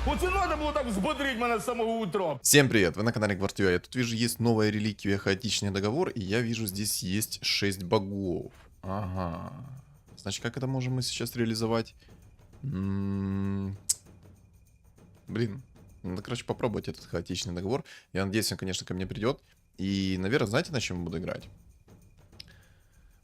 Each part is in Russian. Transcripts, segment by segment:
Оце надо було так взбодрить мене з самого утра. Всем привет, вы на канале Гвартио. Я тут вижу, есть новая реликвия Хаотичный договор, и я вижу, здесь есть 6 богов. Ага. Значит, как это можем мы сейчас реализовать? Блин, надо, короче, попробовать этот Хаотичный договор. Я надеюсь, он, конечно, ко мне придет. И, наверное, знаете, на чем буду играть?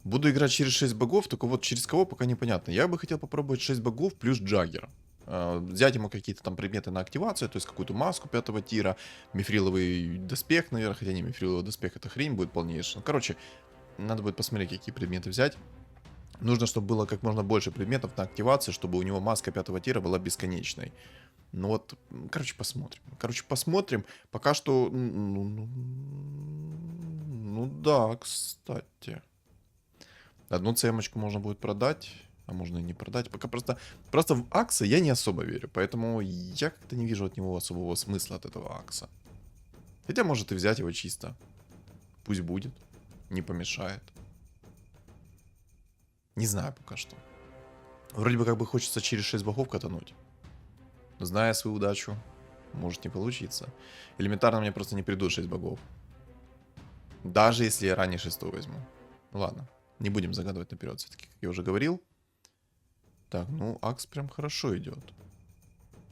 Буду играть через 6 богов, только вот через кого пока непонятно. Я бы хотел попробовать 6 богов плюс Джаггер. Взять ему какие-то там предметы на активацию, то есть какую-то маску 5-го тира, мифриловый доспех, наверное, хотя не мифриловый доспех, это хрень будет полнейшая. Ну, короче, надо будет посмотреть, какие предметы взять. Нужно, чтобы было как можно больше предметов на активацию, чтобы у него маска 5-го тира была бесконечной. Ну вот, короче, посмотрим. Пока что... Ну да, кстати. Одну цемочку можно будет продать, а можно и не продать. Пока просто в Акса я не особо верю, поэтому я как-то не вижу от него особого смысла, от этого Акса. Хотя может и взять его чисто. Пусть будет, не помешает. Не знаю пока что. Вроде бы как бы хочется через 6 богов катануть. Но зная свою удачу, может не получиться. Элементарно мне просто не придут 6 богов. Даже если я ранее 6 возьму. Ну ладно. Не будем загадывать наперед, все-таки, как я уже говорил. Так, ну, Акс прям хорошо идет.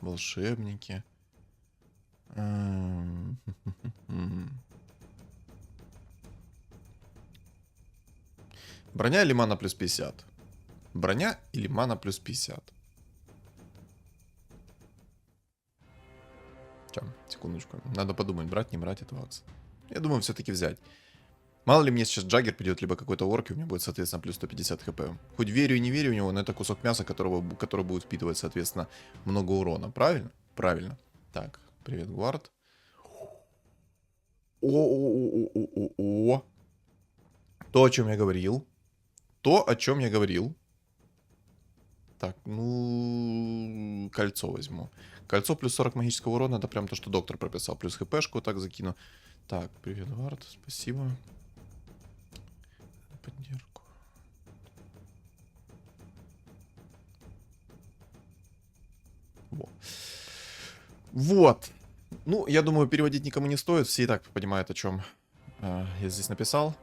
Волшебники. Броня или мана плюс 50? Броня или мана плюс 50? Сейчас, секундочку. Надо подумать, брать, не брать этого Акса. Я думаю, все-таки взять. Мало ли мне сейчас Джаггер придет, либо какой-то орк, и у меня будет, соответственно, плюс 150 хп. Хоть верю и не верю в него, но это кусок мяса, который будет впитывать, соответственно, много урона. Правильно? Правильно. Так, привет, Гвард. О-о-о-о-о-о-о. То, о чем я говорил. Так, ну... Кольцо возьму. Кольцо плюс 40 магического урона, это прям то, что доктор прописал. Плюс хпшку так закину. Так, привет, Гвард, спасибо. Поддержку. Вот. Ну, я думаю, переводить никому не стоит. Все и так понимают, о чем я здесь написал.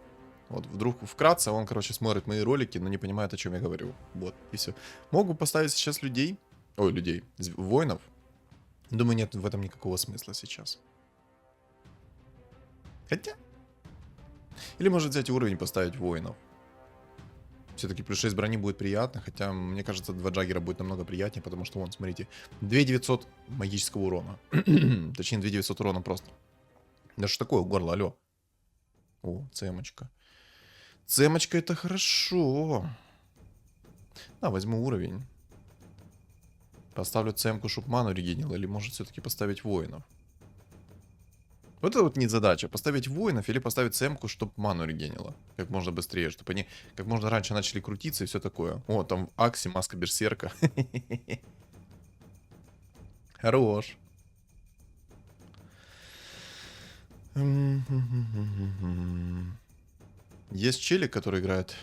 Вот, вдруг вкратце он, короче, смотрит мои ролики, но не понимает, о чем я говорю. Вот, и все. Могу поставить сейчас людей. Ой, людей. Воинов. Думаю, нет в этом никакого смысла сейчас. Хотя... Или может взять уровень и поставить воинов. Все-таки плюс 6 брони будет приятно. Хотя, мне кажется, 2 Джаггера будет намного приятнее. Потому что, вон, смотрите. 2900 магического урона. Точнее, 2900 урона просто. Да что такое горло, алло. О, цемочка. Цемочка это хорошо. А, возьму уровень. Поставлю цемку, чтоб ману регенил. Или может все-таки поставить воинов. Вот это вот не задача. Поставить воинов или поставить цемку, чтобы ману регенила. Как можно быстрее. Чтобы они как можно раньше начали крутиться и все такое. О, там в Аксе маска берсерка. Хорош. Есть челик, который играет.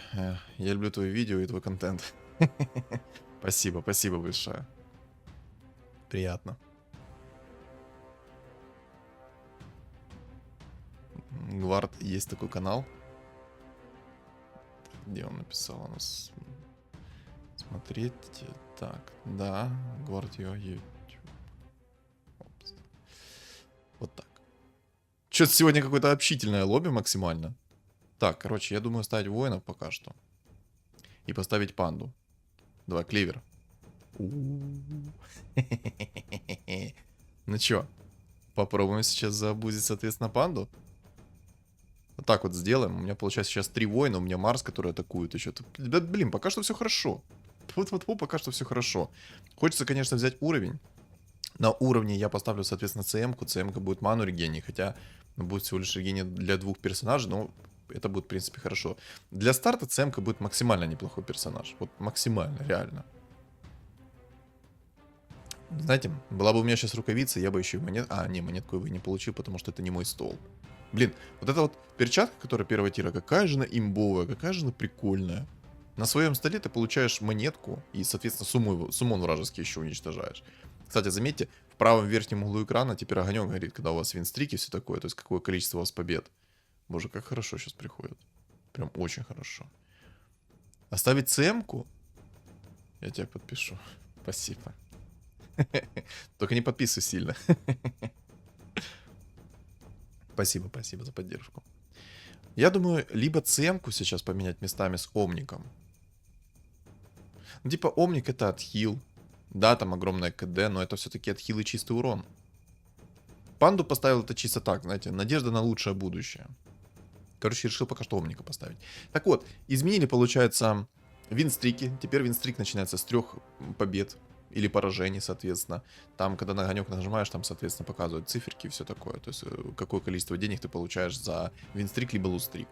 Я люблю твои видео и твой контент. Спасибо, спасибо большое. Приятно. Гвард, есть такой канал. Где он написал у нас? Смотреть. Так, да. Гвардио YouTube. Вот так. Что-то сегодня какое-то общительное лобби максимально. Так, короче, я думаю ставить воинов пока что. И поставить панду. Давай, клевер. Ну чё, попробуем сейчас забузить, соответственно, панду. Вот так вот сделаем. У меня получается сейчас 3 воина, у меня Марс, который атакует еще. Да, блин, пока что все хорошо. Вот, пока что все хорошо. Хочется, конечно, взять уровень. На уровне я поставлю, соответственно, ЦМ-ку. ЦМ-ка будет ману регении, хотя будет всего лишь регения для 2 персонажей, но это будет, в принципе, хорошо. Для старта ЦМ-ка будет максимально неплохой персонаж. Вот максимально, реально. Знаете, была бы у меня сейчас рукавица, я бы еще и монет... А, не, монетку я бы не получил, потому что это не мой стол. Блин, вот эта вот перчатка, которая первого тира, какая же она имбовая, какая же она прикольная. На своем столе ты получаешь монетку и, соответственно, суммон вражеский еще уничтожаешь. Кстати, заметьте, в правом верхнем углу экрана теперь огонек горит, когда у вас винстрик и все такое. То есть какое количество у вас побед. Боже, как хорошо сейчас приходит. Прям очень хорошо. Оставить ЦМ-ку? Я тебя подпишу. Спасибо. Только не подписывай сильно. Спасибо, спасибо за поддержку. Я думаю, либо ЦМ-ку сейчас поменять местами с Омником. Ну, типа, Омник это отхил. Да, там огромное КД, но это все-таки отхил и чистый урон. Панду поставил это чисто так, знаете, надежда на лучшее будущее. Короче, решил пока что Омника поставить. Так вот, изменили, получается, винстрики. Теперь винстрик начинается с 3 побед. Или поражений, соответственно. Там, когда на огонек нажимаешь, там, соответственно, показывают циферки и все такое. То есть, какое количество денег ты получаешь за винстрик, либо лустрик.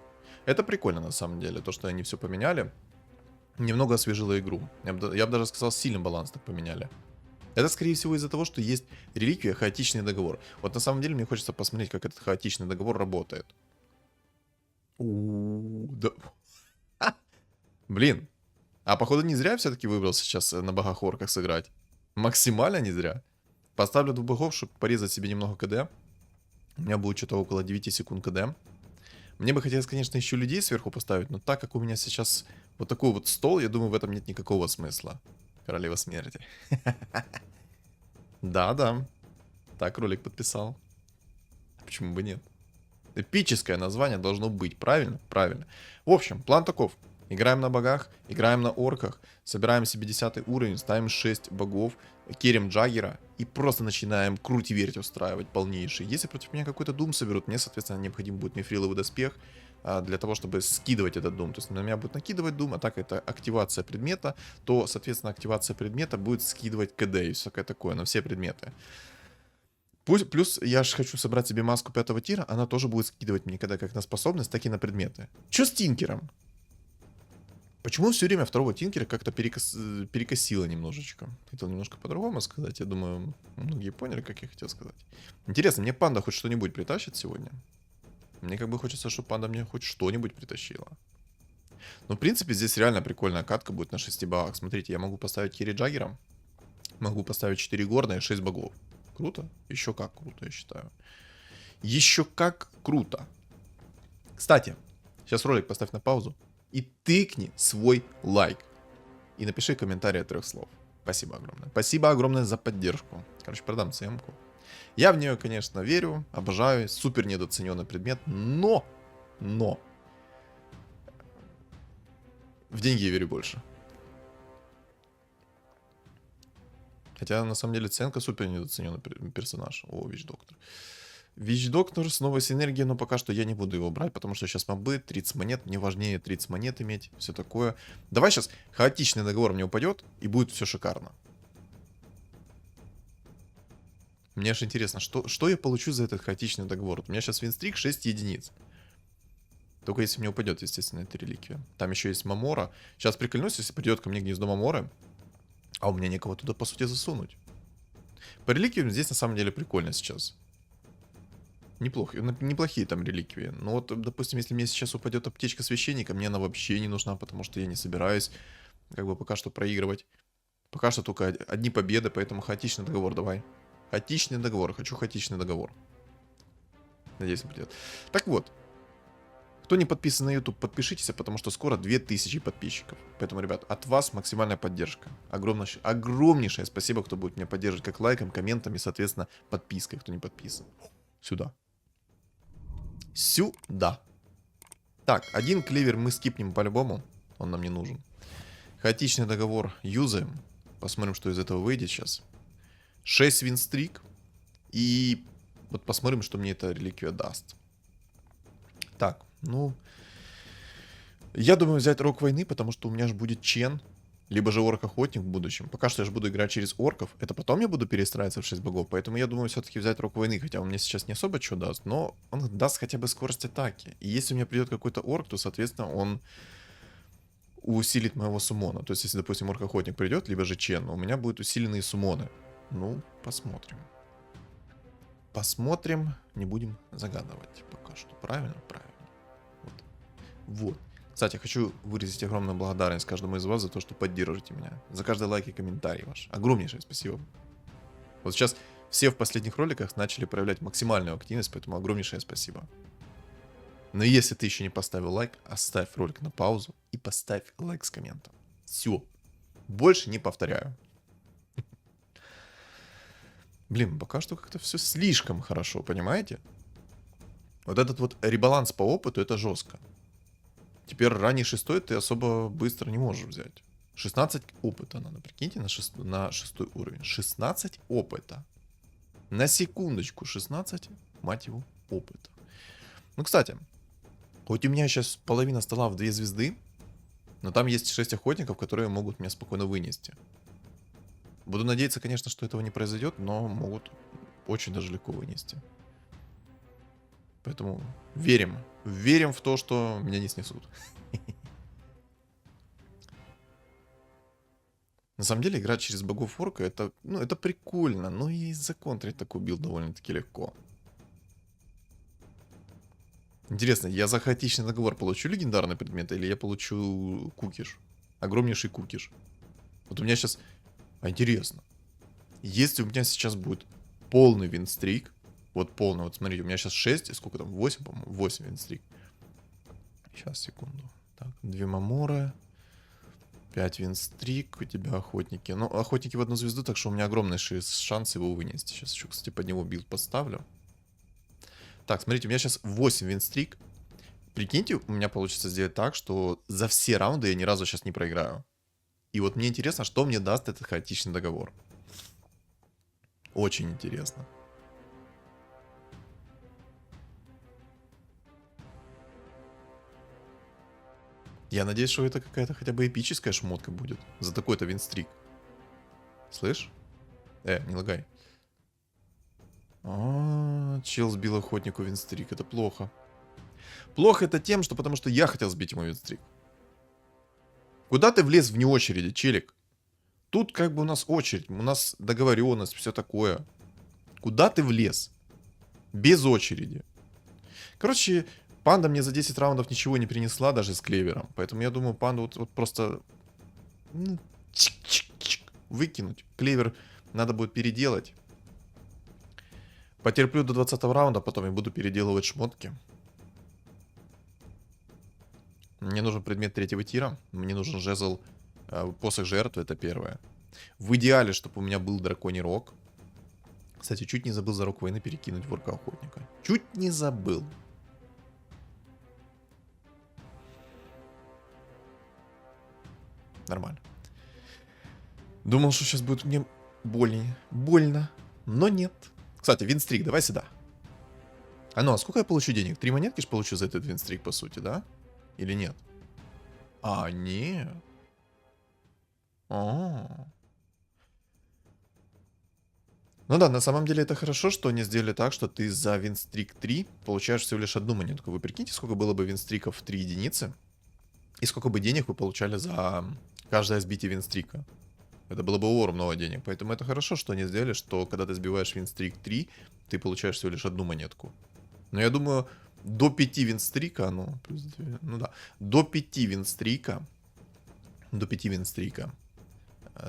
Это прикольно, на самом деле, то, что они все поменяли. Немного освежило игру. Я бы даже сказал, сильный баланс так поменяли. Это, скорее всего, из-за того, что есть реликвия хаотичный договор. Вот на самом деле мне хочется посмотреть, как этот хаотичный договор работает. Да. Блин. А походу не зря все-таки выбрал сейчас на богах-орках сыграть. Максимально не зря. Поставлю 2 богов, чтобы порезать себе немного КД. У меня будет что-то около 9 секунд КД. Мне бы хотелось, конечно, еще людей сверху поставить, но так как у меня сейчас вот такой вот стол, я думаю, в этом нет никакого смысла. Королева смерти. Да-да. Так ролик подписал. Почему бы нет? Эпическое название должно быть, правильно? Правильно. В общем, план таков. Играем на богах, играем на орках, собираем себе 10 уровень, ставим 6 богов, керим Джаггера и просто начинаем круть-верть устраивать полнейший. Если против меня какой-то дум соберут, мне, соответственно, необходим будет мифриловый доспех для того, чтобы скидывать этот дум. То есть на меня будет накидывать дум, а так это активация предмета, то, соответственно, активация предмета будет скидывать КД и всякое такое на все предметы. Плюс я же хочу собрать себе маску 5-го тира, она тоже будет скидывать мне КД как на способность, так и на предметы. Чё с Тинкером? Почему все время 2-го Тинкера как-то перекосило немножечко? Хотел немножко по-другому сказать. Я думаю, многие поняли, как я хотел сказать. Интересно, мне панда хоть что-нибудь притащит сегодня? Мне как бы хочется, чтобы панда мне хоть что-нибудь притащила. Но в принципе здесь реально прикольная катка будет на 6 богах. Смотрите, я могу поставить керри Джаггером. Могу поставить 4 горна и 6 богов. Круто? Еще как круто, я считаю. Еще как круто. Кстати, сейчас ролик поставь на паузу. И тыкни свой лайк. И напиши комментарий от 3 слов. Спасибо огромное. Спасибо огромное за поддержку. Короче, продам ЦМ-ку. Я в нее, конечно, верю, обожаю. Супер недооцененный предмет. Но. В деньги я верю больше. Хотя, на самом деле, Ценка супер недооцененный персонаж. О, Вич-доктор. Вич-доктор с новой синергией, но пока что я не буду его брать, потому что сейчас мобы, 30 монет, мне важнее 30 монет иметь, все такое. Давай сейчас хаотичный договор мне упадет, и будет все шикарно. Мне аж интересно, что я получу за этот хаотичный договор? У меня сейчас винстрик 6 единиц. Только если мне упадет, естественно, эта реликвия. Там еще есть Мамора. Сейчас прикольнусь, если придет ко мне гнездо Маморы, а у меня некого туда, по сути, засунуть. По реликвиям здесь на самом деле прикольно сейчас. Неплохие там реликвии. Но вот, допустим, если мне сейчас упадет аптечка священника, мне она вообще не нужна, потому что я не собираюсь как бы пока что проигрывать. Пока что только одни победы, поэтому хаотичный договор давай. Хаотичный договор. Хочу хаотичный договор. Надеюсь, он придет. Так вот. Кто не подписан на YouTube, подпишитесь, потому что скоро 2000 подписчиков. Поэтому, ребят, от вас максимальная поддержка. Огромнейшее спасибо, кто будет меня поддерживать как лайком, комментами, соответственно, подпиской, кто не подписан. Сюда. Сюда. Так, один клевер мы скипнем по-любому. Он нам не нужен. Хаотичный договор юзаем. Посмотрим, что из этого выйдет сейчас. 6 винстрик. И вот посмотрим, что мне эта реликвия даст. Так, ну... Я думаю взять Рок Войны, потому что у меня же будет Чен. Либо же Орк-охотник в будущем. Пока что я же буду играть через орков. Это потом я буду перестраиваться в 6 богов. Поэтому я думаю все-таки взять Рок Войны. Хотя он мне сейчас не особо что даст. Но он даст хотя бы скорость атаки. И если у меня придет какой-то орк, то, соответственно, он усилит моего суммона. То есть, если, допустим, Орк-охотник придет, либо же Чен, у меня будут усиленные суммоны. Ну, посмотрим. Посмотрим. Не будем загадывать пока что. Правильно? Правильно. Вот. Кстати, хочу выразить огромную благодарность каждому из вас за то, что поддерживаете меня. За каждый лайк и комментарий ваш. Огромнейшее спасибо. Вот сейчас Все в последних роликах начали проявлять максимальную активность, поэтому огромнейшее спасибо. Но если ты еще не поставил лайк, оставь ролик на паузу и поставь лайк с комментом. Все. Больше не повторяю. Блин, пока что как-то все слишком хорошо, понимаете? Вот этот вот ребаланс по опыту, это жестко. Теперь ранний шестой ты особо быстро не можешь взять. 16 опыта надо, прикиньте, на шестой уровень. 16 опыта. На секундочку, 16, мать его, опыта. Ну, кстати, хоть у меня сейчас половина стола в 2 звезды, но там есть 6 охотников, которые могут меня спокойно вынести. Буду надеяться, конечно, что этого не произойдет, но могут очень даже легко вынести. Поэтому верим. Верим в то, что меня не снесут. На самом деле, играть через богов орка, это, ну, это прикольно, но и законтрить такой билд довольно-таки легко. Интересно, я за хаотичный договор получу легендарный предмет, или я получу кукиш? Огромнейший кукиш. Вот у меня сейчас... А интересно, если у меня сейчас будет полный винстрик, вот полный, вот смотрите, у меня сейчас 6, и сколько там, 8, по-моему, 8 винстрик. Сейчас, секунду. Так, 2 маморы, 5 винстрик, у тебя охотники. Ну, охотники в 1 звезду, так что у меня огромный шанс его вынести. Сейчас еще, кстати, под него билд поставлю. Так, смотрите, у меня сейчас 8 винстрик. Прикиньте, у меня получится сделать так, что за все раунды я ни разу сейчас не проиграю. И вот мне интересно, что мне даст этот хаотичный договор. Очень интересно. Я надеюсь, что это какая-то хотя бы эпическая шмотка будет. За такой-то винстрик. Слышь? Не лагай. Чел сбил охотнику винстрик. Это плохо. Плохо это тем, что потому что я хотел сбить ему винстрик. Куда ты влез вне очереди, челик? Тут как бы у нас очередь, у нас договоренность, все такое. Куда ты влез? Без очереди. Короче, панда мне за 10 раундов ничего не принесла, даже с клевером. Поэтому я думаю, панду вот просто... Ну, чик-чик-чик, выкинуть. Клевер надо будет переделать. Потерплю до 20 раунда, потом я буду переделывать шмотки. Мне нужен предмет 3-го тира. Мне нужен жезл посох жертвы, это первое. В идеале, чтобы у меня был драконий рог. Кстати, чуть не забыл за рог войны перекинуть в орка охотника. Чуть не забыл. Нормально. Думал, что сейчас будет мне больно, но нет. Кстати, винстрик, давай сюда. А ну, а сколько я получу денег? 3 монетки ж получу за этот винстрик, по сути, да? Или нет? А, нет. Ну да, на самом деле это хорошо, что они сделали так, что ты за винстрик 3 получаешь всего лишь 1 монетку. Вы прикиньте, сколько было бы винстриков в 3 единицы, и сколько бы денег вы получали за каждое сбитие винстрика. Это было бы ор много денег. Поэтому это хорошо, что они сделали, что когда ты сбиваешь винстрик 3, ты получаешь всего лишь 1 монетку. Но я думаю, до 5 винстрика, ну, плюс 2, ну да, до 5 винстрика,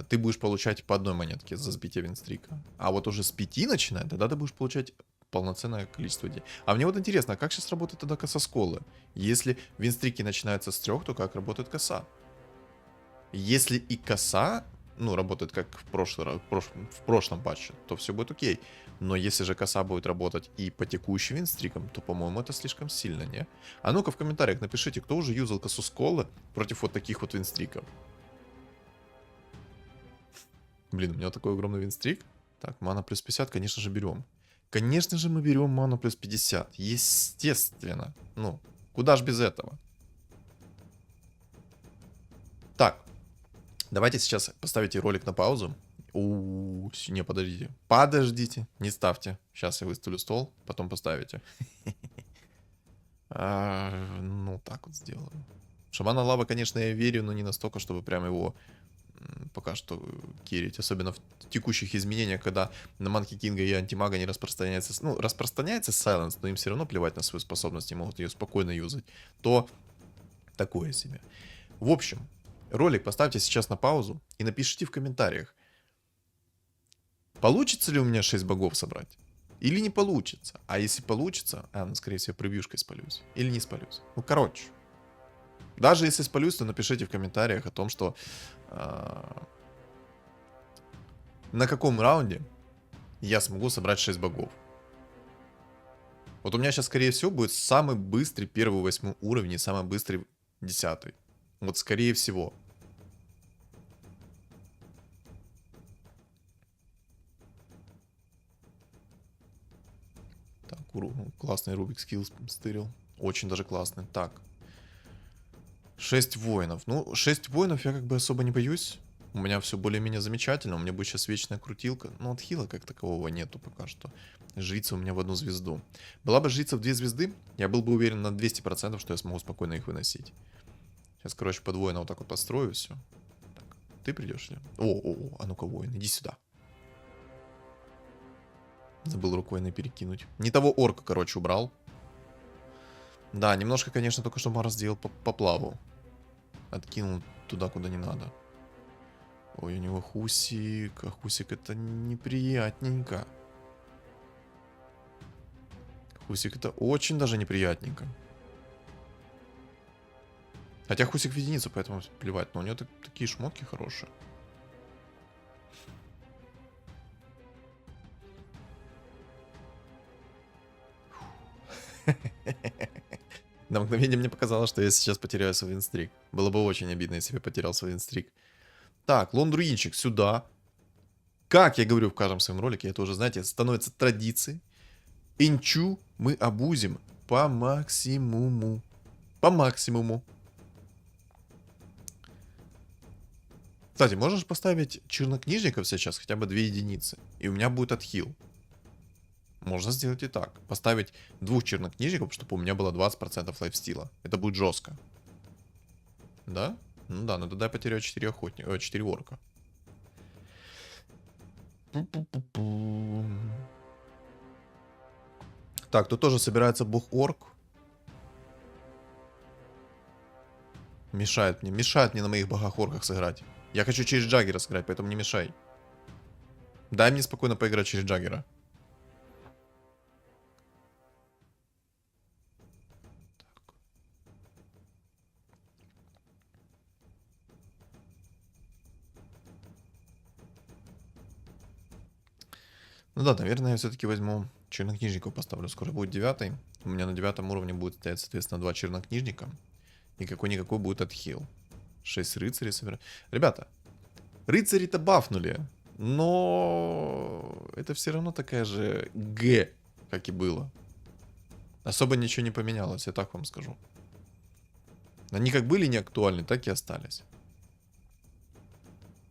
ты будешь получать по 1 монетке за сбитие винстрика. А вот уже с 5 начиная, тогда ты будешь получать полноценное количество денег. А мне вот интересно, а как сейчас работает тогда коса сколы? Если винстрики начинаются с 3, то как работает коса? Если и коса, ну, работает как в прошлом патче, то все будет окей. Но если же коса будет работать и по текущим винстрикам, то, по-моему, это слишком сильно, не? А ну-ка в комментариях напишите, кто уже юзал косу сколы против вот таких вот винстриков. Блин, у меня вот такой огромный винстрик. Так, мана плюс 50, конечно же, берем. Конечно же, мы берем ману плюс 50. Естественно. Ну, куда ж без этого? Так. Давайте сейчас поставите ролик на паузу. Не, подождите. Подождите. Не ставьте. Сейчас я выставлю стол, потом поставите. Ну, так вот сделаю. Шамана лава, конечно, я верю, но не настолько, чтобы прям его... пока что керить, особенно в текущих изменениях, когда на Манки Кинга и Антимага не распространяется, ну, распространяется Сайленс, но им все равно плевать на свою способность, и могут ее спокойно юзать, то такое себе. В общем, ролик поставьте сейчас на паузу и напишите в комментариях, Получится ли у меня 6 богов собрать? Или не получится? А если получится... ну, скорее всего, превьюшкой спалюсь. Или не спалюсь. Ну, короче. Даже если спалюсь, то напишите в комментариях о том, что... на каком раунде я смогу собрать 6 богов. Вот у меня сейчас, скорее всего, будет самый быстрый первый 8 уровень и самый быстрый 10. Вот, скорее всего. Так, классный Рубик скилл стырил. Очень даже классный. Так. 6 воинов. Ну, 6 воинов я как бы особо не боюсь. У меня все более-менее замечательно. У меня будет сейчас вечная крутилка. Но от хила как такового нету пока что. Жрица у меня в 1 звезду. Была бы жрица в 2 звезды, я был бы уверен на 200%, что я смогу спокойно их выносить. Сейчас, короче, подвоенно вот так вот построю все. Так, ты придешь ли? А ну-ка, воин, иди сюда. Забыл рукой перекинуть. Не того орка, короче, убрал. Да, немножко, конечно, только что Марс сделал по плаву. Откинул туда, куда не надо. Ой, у него Хусик. А Хусик это неприятненько. Хусик это очень даже неприятненько. Хотя Хусик в единицу, поэтому плевать. Но у него такие шмотки хорошие. На мгновение мне показалось, что я сейчас потеряю свой винстрик. Было бы очень обидно, если бы я потерял свой винстрик. Так, лондруинчик сюда. Как я говорю в каждом своем ролике, это уже, знаете, становится традицией. Инчу мы обузим по максимуму. По максимуму. Кстати, можешь поставить чернокнижников сейчас хотя бы 2 единицы. И у меня будет отхил. Можно сделать и так. Поставить 2 чернокнижников, чтобы у меня было 20% лайфстила. Это будет жестко. Да? Ну да, но тогда я потеряю 4 охотника, 4 орка. Так, тут тоже собирается бог-орк. Мешает мне на моих богах-орках сыграть. Я хочу через Джаггера сыграть, поэтому не мешай. Дай мне спокойно поиграть через Джаггера. Ну да, наверное, я все-таки возьму чернокнижников, поставлю. Скоро будет 9. У меня на 9 уровне будет стоять, соответственно, 2 чернокнижника. И какой-никакой будет отхил. 6 рыцарей собирать. Ребята, рыцари-то бафнули. Но это все равно такая же Г, как и было. Особо ничего не поменялось, я так вам скажу. Они как были не актуальны, так и остались.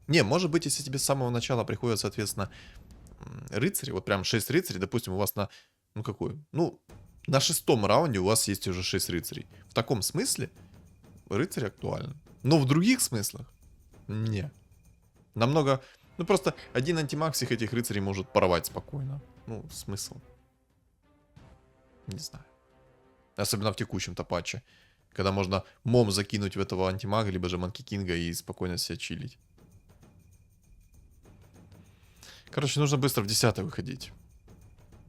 Не, может быть, если тебе с самого начала приходят, соответственно, рыцари, вот прям 6 рыцарей, допустим, у вас на, ну какой, ну, на 6-м раунде у вас есть уже 6 рыцарей. В таком смысле рыцарь актуален. Но в других смыслах не. Намного, ну просто один антимаг всех этих рыцарей может порвать спокойно. Ну, смысл? Не знаю. Особенно в текущем-то патче. Когда можно мом закинуть в этого антимага, либо же Манки Кинга и спокойно себя чилить. Короче, нужно быстро в 10 выходить.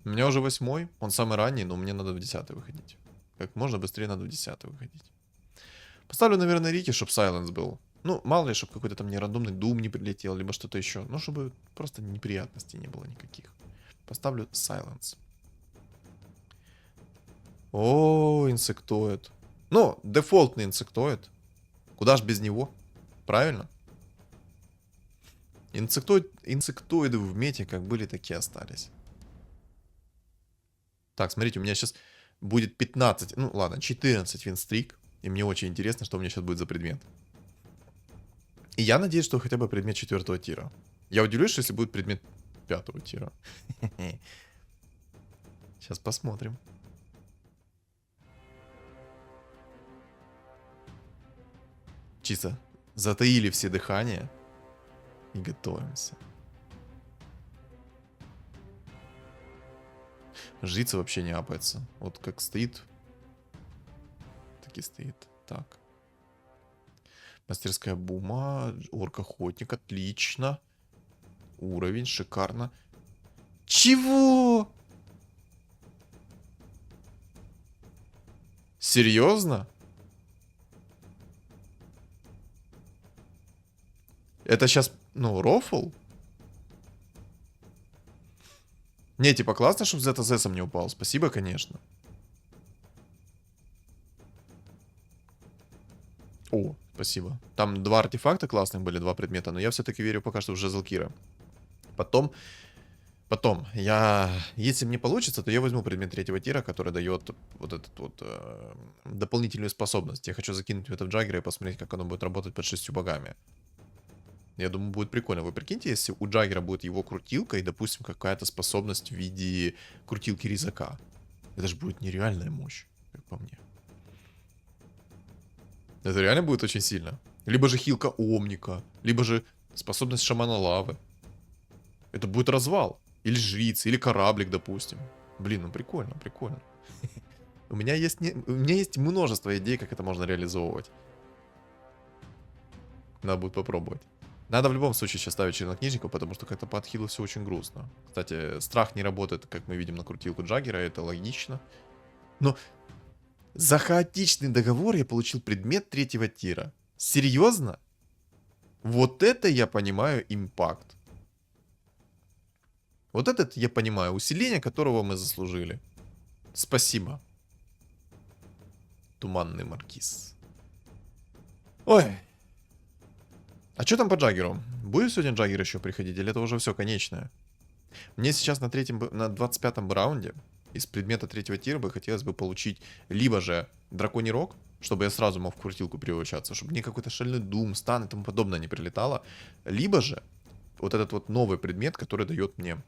У меня уже 8, он самый ранний, но мне надо в 10 выходить. Как можно быстрее надо в 10 выходить. Поставлю, наверное, Рики, чтобы Сайленс был. Ну, мало ли, чтобы какой-то там не рандомный Дум не прилетел, либо что-то еще. Ну, чтобы просто неприятностей не было никаких. Поставлю Сайленс. О, инсектоид. Ну, дефолтный инсектоид. Куда ж без него? Правильно? Инсектоиды в мете как были, так и остались. Так, смотрите, у меня сейчас будет 15, ну ладно, 14 винстрик. И мне очень интересно, что у меня сейчас будет за предмет. И я надеюсь, что хотя бы предмет 4-го тира. Я удивлюсь, если будет предмет 5-го тира. Сейчас посмотрим. Чисто затаили все дыхания. И готовимся. Жрица вообще не апается. Вот как стоит. Так и стоит. Так. Мастерская бума. Орк-охотник. Отлично. Уровень. Шикарно. Чего? Серьезно? Это сейчас, ну, рофл? Не, типа, классно, чтобы ZSS не упал. Спасибо, конечно. О, спасибо. Там 2 артефакта классных были, 2 предмета, но я все-таки верю пока что в Жезлкира. Потом, если мне получится, то я возьму предмет 3-го тира, который дает вот этот вот дополнительную способность. Я хочу закинуть это в Джаггера и посмотреть, как оно будет работать под 6 богами. Я думаю, будет прикольно. Вы прикиньте, если у Джаггера будет его крутилка и, допустим, какая-то способность в виде крутилки резака. Это же будет нереальная мощь, как по мне. Это реально будет очень сильно. Либо же хилка Омника, либо же способность шамана лавы. Это будет развал. Или жрица, или кораблик, допустим. Блин, ну прикольно, прикольно. У меня есть множество идей, как это можно реализовывать. Надо будет попробовать. Надо в любом случае сейчас ставить чернокнижников, потому что как-то по отхилу все очень грустно. Кстати, страх не работает, как мы видим на крутилку Джаггера, это логично. Но за хаотичный договор я получил предмет 3-го тира. Серьезно? Вот это я понимаю импакт. Вот этот я понимаю усиление, которого мы заслужили. Спасибо. Туманный маркиз. Ой. А что там по Джаггеру? Будет сегодня Джаггер еще приходить, или это уже все конечное? Мне сейчас на 25-м раунде из предмета 3-го тира бы хотелось бы получить либо же драконий рог, чтобы я сразу мог в крутилку переобучаться, чтобы мне какой-то шальной дум, стан и тому подобное не прилетало. Либо же вот этот вот новый предмет, который дает мне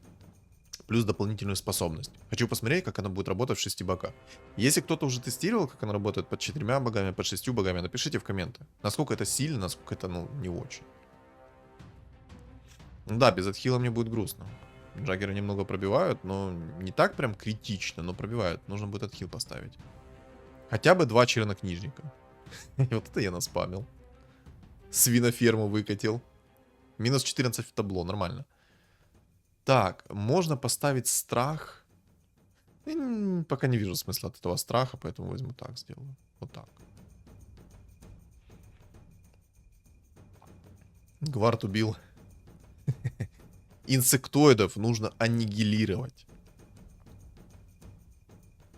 плюс дополнительную способность. Хочу посмотреть, как она будет работать в 6 богах. Если кто-то уже тестировал, как она работает под 4 богами, под 6 богами, напишите в комменты. Насколько это сильно, насколько это, ну, не очень. Да, без отхила мне будет грустно. Джаггеры немного пробивают, но не так прям критично, но пробивают. Нужно будет отхил поставить. Хотя бы 2 чернокнижника. Вот это я наспамил. Свиноферму выкатил. Минус 14 в табло, нормально. Так, можно поставить страх. Я пока не вижу смысла от этого страха, поэтому возьму так, сделаю. Вот так. Гвард убил. Инсектоидов нужно аннигилировать.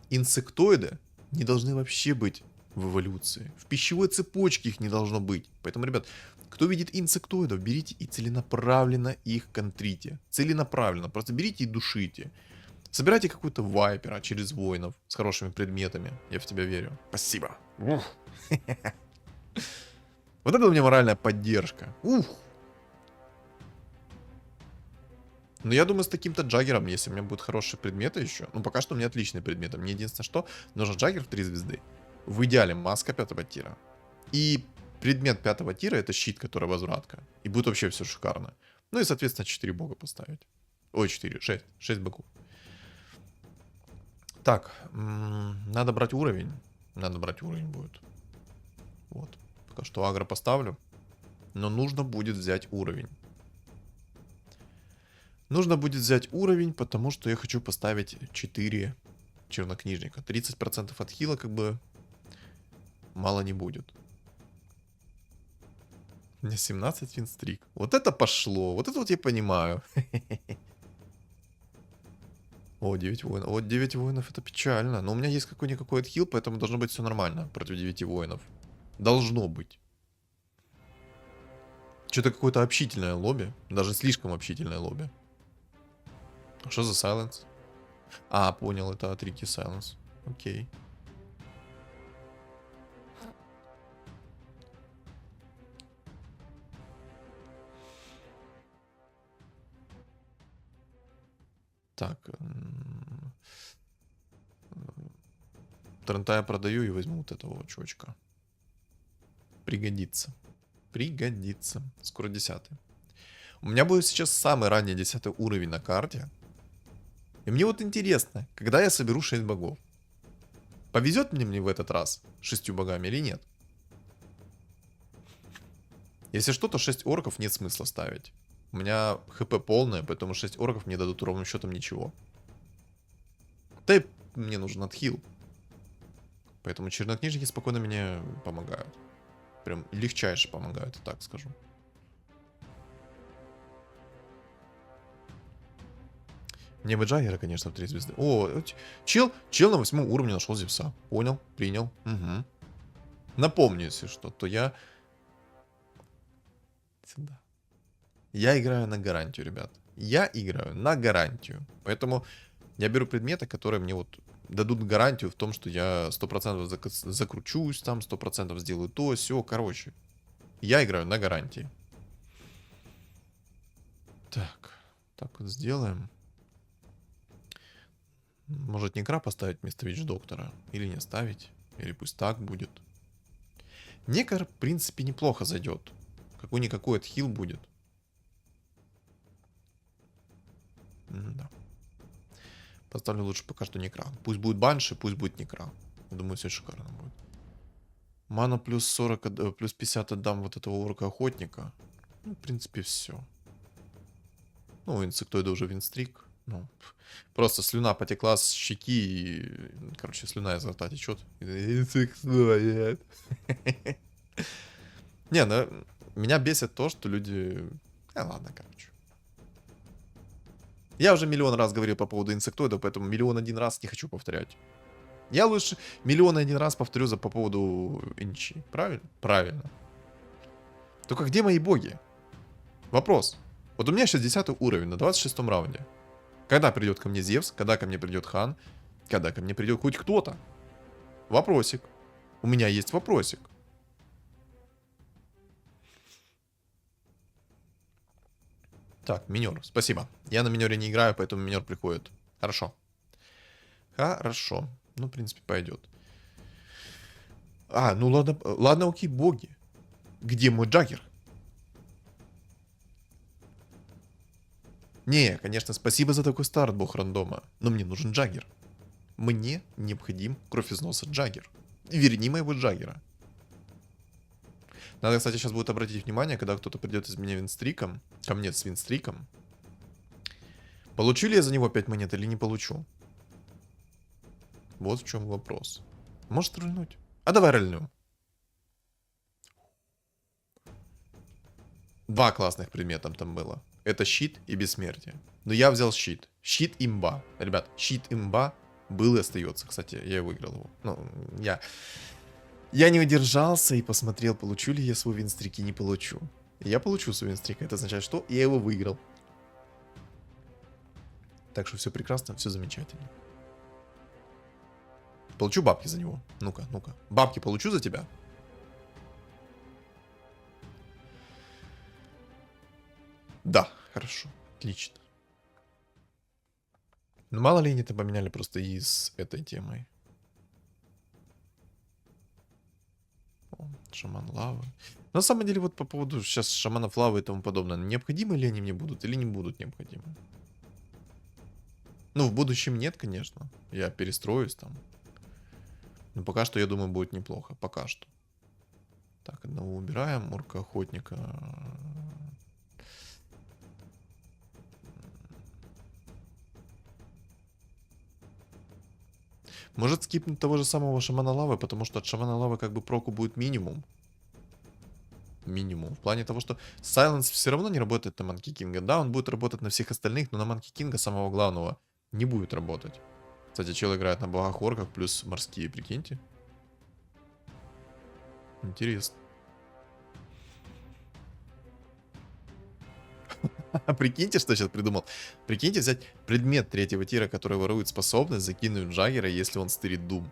Инсектоиды не должны вообще быть в эволюции. В пищевой цепочке их не должно быть. Поэтому, ребят, кто видит инсектоидов, берите и целенаправленно их контрите. Целенаправленно. Просто берите и душите. Собирайте какую-то вайпера через воинов с хорошими предметами. Я в тебя верю. Спасибо. Ух. Вот это у меня моральная поддержка. Ух. Но я думаю, с таким-то Джаггером, если у меня будут хорошие предметы еще. Ну, пока что у меня отличные предметы. Мне единственное, что нужен Джаггер в 3 звезды. В идеале маска 5-го тира. И предмет 5-го тира это щит, который возвратка. И будет вообще все шикарно. Ну и, соответственно, 4 бога поставить. Ой, 4, 6. 6 богов. Так, надо брать уровень. Надо брать уровень будет. Вот. Пока что агро поставлю. Но нужно будет взять уровень. Нужно будет взять уровень, потому что я хочу поставить 4 чернокнижника. 30% от хила как бы мало не будет. У меня 17 винстрик. Вот это пошло. Вот это вот я понимаю. О, 9 воинов. Вот 9 воинов это печально. Но у меня есть какой-никакой отхил, поэтому должно быть все нормально против 9 воинов. Должно быть. Что-то какое-то общительное лобби. Даже слишком общительное лобби. А что за Silence? А, понял, это от Рики Silence. Окей. Так. Трента я продаю и возьму вот этого чувачка. Пригодится. Пригодится. Скоро 10-й. У меня будет сейчас самый ранний 10-й уровень на карте. И мне вот интересно, когда я соберу 6 богов. Повезет мне в этот раз 6 богами или нет? Если что, то 6 орков нет смысла ставить. У меня хп полное, поэтому 6 орков мне дадут ровным счетом ничего. Да и мне нужен отхил. Поэтому чернокнижники спокойно мне помогают. Прям легчайше помогают, так скажу. Мне бы Джаггера, конечно, в 3 звезды. О, чел на 8 уровне нашел Зевса. Понял, принял. Угу. Напомню, если что, то я... Сюда. Я играю на гарантию, ребят. Я играю на гарантию. Поэтому я беру предметы, которые мне вот дадут гарантию в том, что я 100% закручусь там, 100% сделаю то, все, короче. Я играю на гарантии. Так, так вот сделаем. Может, Некра поставить вместо Вич-доктора? Или не ставить? Или пусть так будет? Некр, в принципе, неплохо зайдет. Какой-никакой отхил будет. Да. Поставлю лучше пока что Некра. Пусть будет Банши, пусть будет Некра. Думаю, все шикарно будет. Мана плюс 40, плюс 50 отдам вот этого орка-охотника. Ну, в принципе, все. Ну, инсектоида уже винстрик. Ну, просто слюна потекла с щеки и... Короче, слюна изо рта течет. Инсектоид. Не, ну, меня бесит то, что люди... ладно, короче. Я уже миллион раз говорил по поводу инсектоидов, поэтому миллион один раз не хочу повторять. Я лучше миллион один раз повторю по поводу инчи. Правильно? Правильно. Только где мои боги? Вопрос. Вот у меня 60 уровень на 26 раунде. Когда придет ко мне Зевс? Когда ко мне придет Хан? Когда ко мне придет хоть кто-то? Вопросик. У меня есть вопросик. Так, минер, спасибо. Я на минере не играю, поэтому минер приходит. Хорошо. Хорошо. Ну, в принципе, пойдет. Ну ладно, ладно, окей, боги. Где мой Джаггер? Не, конечно, спасибо за такой старт, бог рандома. Но мне нужен Джаггер. Мне необходим кровь из носа Джаггер. Верни моего Джаггера. Надо, кстати, сейчас будет обратить внимание, когда кто-то придет из меня винстриком, ко мне с винстриком. Получу ли я за него 5 монет или не получу? Вот в чем вопрос. Может рульнуть? А давай рульнем. 2 классных предмета там было. Это щит и бессмертие. Но я взял щит. Щит имба. Ребят, щит имба был и остается. Кстати, я выиграл его. Ну, я не удержался и посмотрел, получу ли я свой винстрик и не получу. Я получу свой винстрик. Это означает, что я его выиграл. Так что все прекрасно, все замечательно. Получу бабки за него. Ну-ка, ну-ка. Бабки получу за тебя? Да, хорошо. Отлично. Ну, мало ли они это поменяли просто и с этой темой. Шаман лавы. На самом деле, вот по поводу сейчас шаманов лавы и тому подобное. Необходимы ли они мне будут или не будут необходимы? Ну, в будущем нет, конечно. Я перестроюсь там. Но пока что, я думаю, будет неплохо. Пока что. Так, одного убираем. Орка-охотника. Может скипнуть того же самого шамана лавы, потому что от шамана лавы как бы проку будет минимум. Минимум. В плане того, что Сайленс все равно не работает на Манки Кинга. Да, он будет работать на всех остальных, но на Манки Кинга, самого главного, не будет работать. Кстати, чел играет на богах орках плюс морские, прикиньте. Интересно. Прикиньте, что сейчас придумал. Прикиньте взять предмет 3-го тира, который ворует способность, закинуть Джаггера, если он стырит Дум.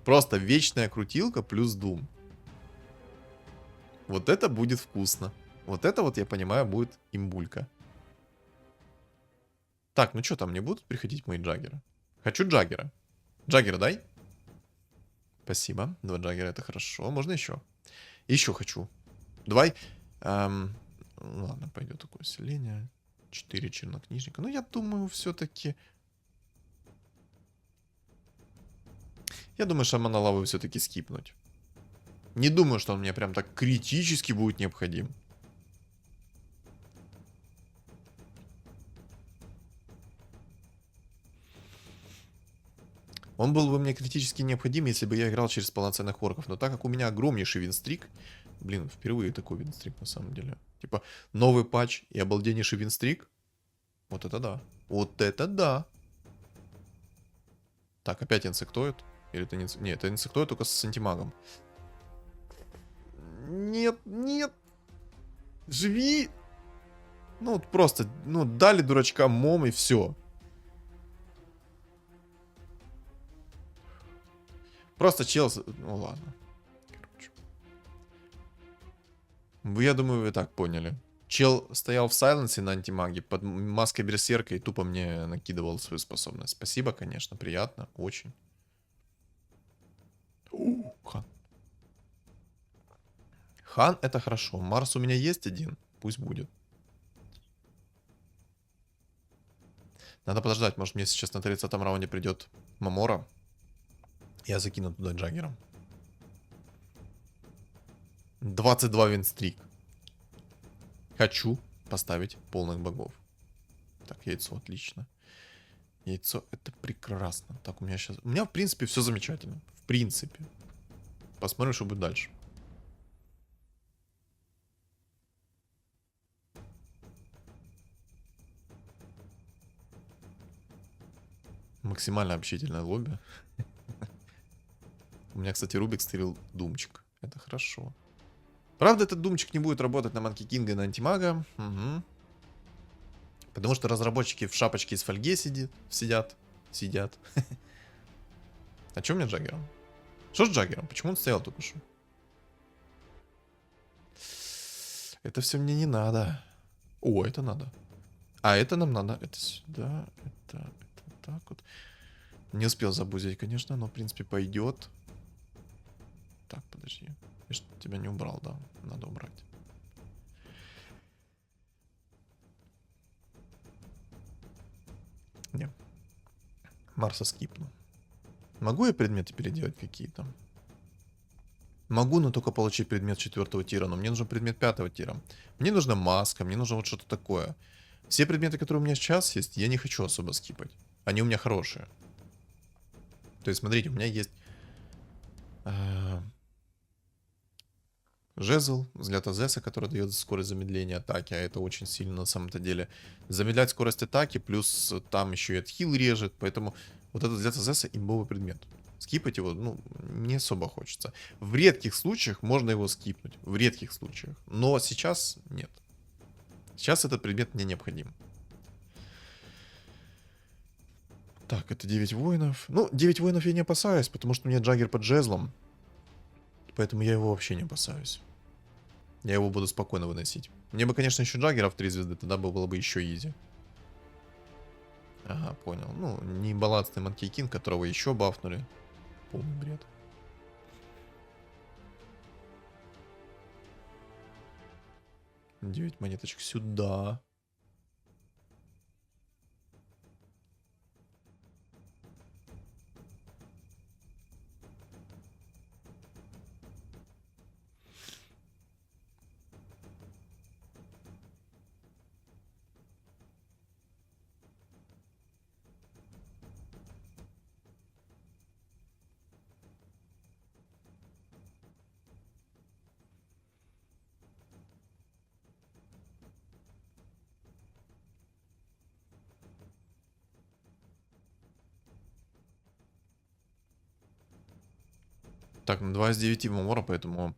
Просто вечная крутилка плюс Дум. Вот это будет вкусно. Вот это вот, я понимаю, будет имбулька. Так, ну что, там не будут приходить мои Джаггеры? Хочу Джаггера. Джаггера дай. Спасибо. 2 Джаггера, это хорошо. Можно еще? Еще хочу. Давай. Ладно, пойдет такое усиление. 4 чернокнижника. Ну, я думаю, все-таки... Я думаю, шамана лавы все-таки скипнуть. Не думаю, что он мне прям так критически будет необходим. Он был бы мне критически необходим, если бы я играл через полноценных орков. Но так как у меня огромнейший винстрик, блин, впервые такой винстрик на самом деле. Типа, новый патч и обалденнейший винстрик. Вот это да. Вот это да. Так, опять инсектоид. Или это не... Нет, это инсектоид только с антимагом. Нет, нет. Живи. Ну, вот просто, ну, дали дурачка мом и все. Просто чел... Ну, ладно. Короче. Я думаю, вы так поняли. Чел стоял в сайленсе на антимаге под маской берсерка и тупо мне накидывал свою способность. Спасибо, конечно, приятно, очень. Хан. Хан это хорошо. Марс у меня есть один, пусть будет. Надо подождать, может мне сейчас на 30-м раунде придет Мамора. Я закину туда Джаггером. 22 винстрик. Хочу поставить полных богов. Так, яйцо, отлично. Яйцо, это прекрасно. Так, у меня сейчас... У меня, в принципе, все замечательно. В принципе. Посмотрим, что будет дальше. Максимально общительное лобби. У меня, кстати, Рубик стырил думчик. Это хорошо. Правда, этот думчик не будет работать на Манки Кинга и на антимага. Угу. Потому что разработчики в шапочке из фольги сидят. А что у меня с Джаггером? Что с Джаггером? Почему он стоял только что? Это все мне не надо. О, это надо. А это нам надо. Это сюда. Это так вот. Не успел забузить, конечно, но в принципе пойдет. Так, подожди. Я ж тебя не убрал, да? Надо убрать. Не. Марса скипну. Могу я предметы переделать какие-то? Могу, но только получить предмет 4-го тира. Но мне нужен предмет 5-го тира. Мне нужна маска, мне нужно вот что-то такое. Все предметы, которые у меня сейчас есть, я не хочу особо скипать. Они у меня хорошие. То есть, смотрите, у меня есть... Жезл, взгляд Азеса, который дает скорость замедления атаки, а это очень сильно на самом-то деле. Замедлять скорость атаки, плюс там еще и отхил режет, поэтому вот этот взгляд Азеса имбовый предмет. Скипать его, ну, не особо хочется. В редких случаях можно его скипнуть, в редких случаях, но сейчас нет. Сейчас этот предмет мне необходим. Так, это 9 воинов. Ну, 9 воинов я не опасаюсь, потому что у меня Джаггер под жезлом. Поэтому я его вообще не опасаюсь. Я его буду спокойно выносить. Мне бы, конечно, еще Джаггера в 3 звезды, тогда было бы еще изи. Ага, понял. Ну, не балансный Манкей Кинг, которого еще бафнули. Полный бред. Девять монеточек сюда. Так, ну 2 из 9 Мамора, поэтому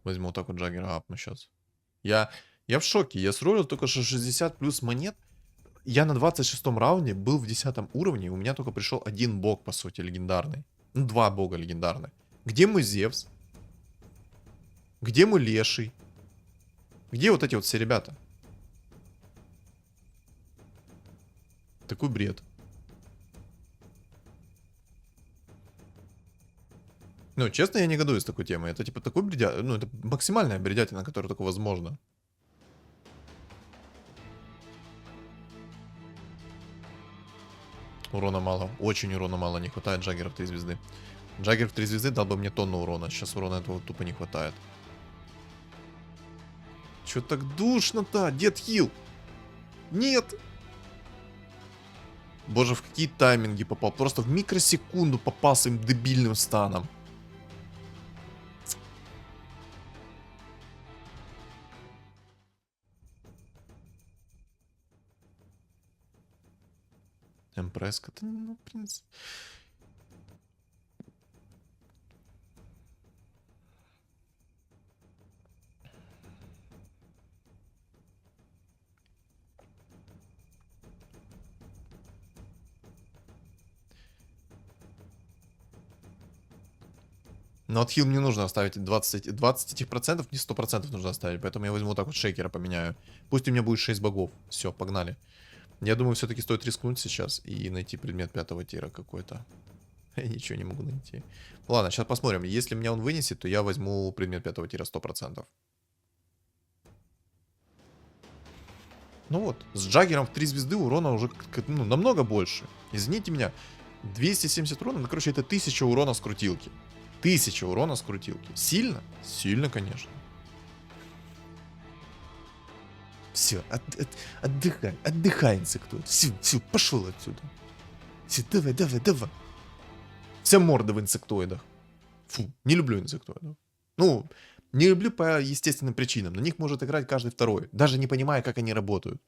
возьму вот так вот Джаггера апну сейчас. Я в шоке. Я сролил только что 60 плюс монет. Я на 26-м раунде был в 10 уровне, и у меня только пришел один бог, по сути, легендарный. Ну, 2 бога легендарных. Где мой Зевс? Где мой Леший? Где вот эти вот все ребята? Такой бред. Ну, честно, я негодую с такой темой. Это типа такой бредя... Ну, это максимальная бредятина, которая только возможно. Урона мало. Очень урона мало. Не хватает Джаггера в 3 звезды. Джаггер в 3 звезды дал бы мне тонну урона. Сейчас урона этого тупо не хватает. Чё так душно-то? Дед хил! Нет! Боже, в какие тайминги попал. Просто в микросекунду попал своим дебильным станом. Эмпреска, ну, в принципе. Но от хил мне нужно оставить 20 этих процентов, не 100% нужно оставить. Поэтому я возьму вот так вот шейкера поменяю. Пусть у меня будет 6 богов. Все, погнали. Я думаю, все-таки стоит рискнуть сейчас и найти предмет 5-го тира какой-то. Я ничего не могу найти. Ладно, сейчас посмотрим. Если меня он вынесет, то я возьму предмет 5-го тира 100%. Ну вот, с Джаггером в 3 звезды урона уже ну, намного больше. Извините меня, 270 урона, ну, короче, это 1000 урона с крутилки. 1000 урона с крутилки. Сильно? Сильно, конечно. Все, отдыхай, отдыхай, инсектоид. Все, пошел отсюда. Все, давай, давай, давай. Вся морда в инсектоидах. Фу, не люблю инсектоидов. Ну, не люблю по естественным причинам. На них может играть каждый второй, даже не понимая, как они работают.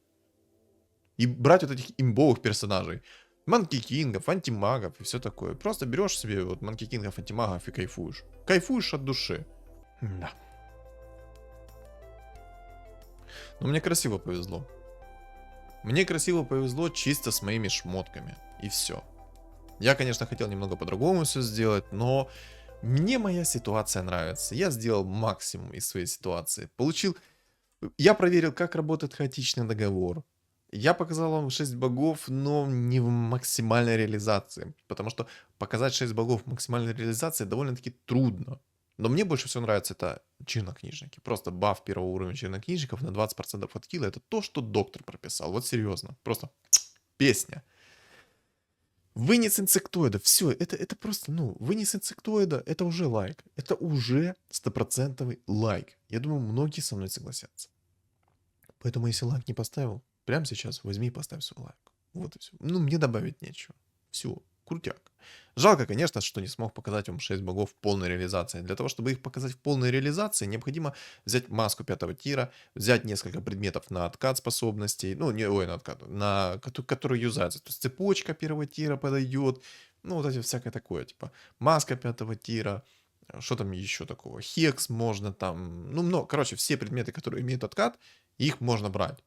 И брать вот этих имбовых персонажей. Манки Кингов, антимагов и все такое. Просто берешь себе вот Манки Кингов, антимагов и кайфуешь. Кайфуешь от души. Да. Но мне красиво повезло. Мне красиво повезло чисто с моими шмотками. И все. Я, конечно, хотел немного по-другому все сделать, но мне моя ситуация нравится. Я сделал максимум из своей ситуации. Я проверил, как работает хаотичный договор. Я показал вам 6 богов, но не в максимальной реализации. Потому что показать 6 богов в максимальной реализации довольно-таки трудно. Но мне больше всего нравится это чернокнижники. Просто баф первого уровня чернокнижников на 20% от килла. Это то, что доктор прописал. Вот серьезно. Просто песня. Вынес инсектоида. Все, это просто, ну, вынес инсектоида, это уже лайк. Это уже 100% лайк. Я думаю, многие со мной согласятся. Поэтому, если лайк не поставил, прямо сейчас возьми и поставь свой лайк. Вот и все. Ну, мне добавить нечего. Все, крутяк. Жалко, конечно, что не смог показать вам 6 богов в полной реализации. Для того, чтобы их показать в полной реализации, необходимо взять маску 5-го тира, взять несколько предметов на откат способностей, ну, не, ой, на откат, которые юзаются. То есть цепочка 1-го тира подойдет, ну, вот эти всякое такое, типа маска 5-го тира, что там еще такого, хекс можно там, ну, много, короче, все предметы, которые имеют откат, их можно брать.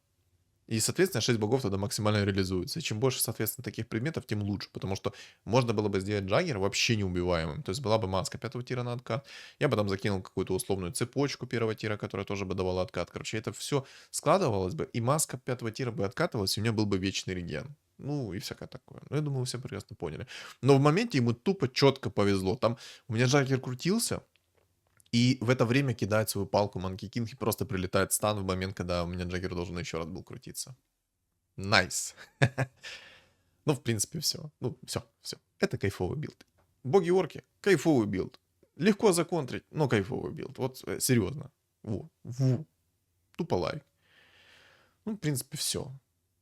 И, соответственно, 6 богов тогда максимально реализуется. И чем больше, соответственно, таких предметов, тем лучше. Потому что можно было бы сделать Джаггер вообще неубиваемым. То есть была бы маска 5-го тира на откат. Я бы там закинул какую-то условную цепочку 1-го тира, которая тоже бы давала откат. Короче, это все складывалось бы, и маска 5-го тира бы откатывалась, и у меня был бы вечный реген. Ну, и всякое такое. Ну, я думаю, вы все прекрасно поняли. Но в моменте ему тупо четко повезло. Там у меня Джаггер крутился, и в это время кидает свою палку Манки Кинг и просто прилетает стан в момент, когда у меня Джаггер должен еще раз был крутиться. Найс. Ну, в принципе, все. Ну, все. Это кайфовый билд. Боги-орки, кайфовый билд. Легко законтрить, но кайфовый билд. Вот, серьезно. Во. Тупо лайк. Ну, в принципе, все.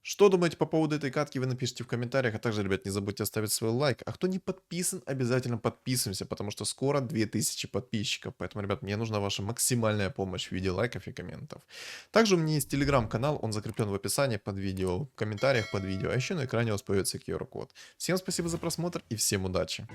Что думаете по поводу этой катки, вы напишите в комментариях. А также, ребят, не забудьте оставить свой лайк. А кто не подписан, обязательно подписываемся, потому что скоро 2000 подписчиков. Поэтому, ребят, мне нужна ваша максимальная помощь в виде лайков и комментов. Также у меня есть телеграм-канал, он закреплен в описании под видео, в комментариях под видео. А еще на экране у вас появится QR-код. Всем спасибо за просмотр и всем удачи.